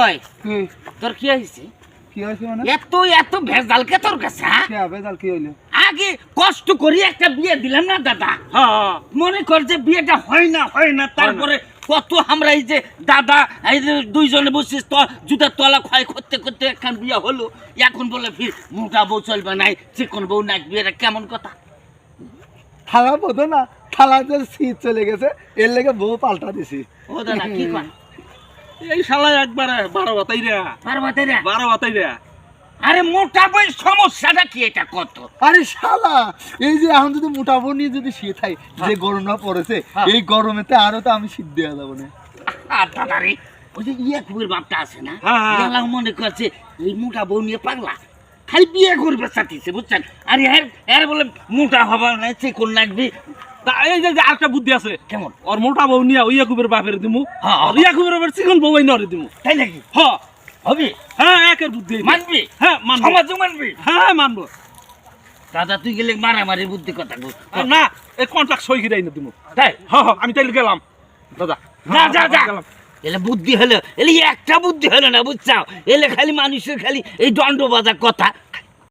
ওই তোর কি হয়েছে? কি হয়েছে মানে? এত ভেজাল কে তোর কাছে? ভেজাল কি হইলো? আগে কষ্ট করি একটা বিয়ে দিলাম না দাদা, মনে কর যে বিয়েটা হয় না, তারপরে কত আমরা এই যে দাদা এই যে দুইজনে বসিস তো জুতার তলা ক্ষয় করতে করতে একখান বিয়ে হলো, এখন বলে ফির মোটা বউ চলবে নাই, চিকন বউ নাচবি, এটা কেমন কথা? থালা বোধ না, থালাতে শীত চলে গেছে, এর লেগে বউ পাল্টা দিছি। ও দাদা কি কয়? এই শালা একবারে 12 বাতাইরা। আরে মোটা বই সমস্যাটা কি এটা কত? আরে শালা, এই যে এখন যদি মোটা বউ নিয়ে যদি শীত হয়, যে গরমটা পড়েছে, এই গরমেতে আরো তো আমি শীত দেওয়া যাবো না। আর দাদা রে, ওই যে কুবের বাপটা আছে না, মনে করছে এই মোটা বউ নিয়ে পাগলা, খালি বিয়ে করবে চাতিছে, বুঝছেন? আর এর বলে মোটা হবার নাই, চিকন লাগবি। এই যে আরেকটা বুদ্ধি আছে। কেমন? ওর মোটা বউ নিয়া ওই ইয়াকুবের বাপের দিমু, আর ইয়াকুবের বাপের চিকন বউ নরে দিমু। তাই নাকি? হবে? হ্যাঁ, একের বুদ্ধি। মানবি? হ্যাঁ মানবো। সমাজও মানবি? হ্যাঁ মানবো। দাদা তুই গেলে মারামারি বুদ্ধি কথা বল না, এই কন্ট্রাক্ট সই করে না দিমু। তাই? আমি তাইলে গেলাম দাদা। যা এলে বুদ্ধি হলো, এলে একটা বুদ্ধি হলো না, বুঝছাও? এলে খালি মানুষের খালি এই দণ্ড বাজার কথা,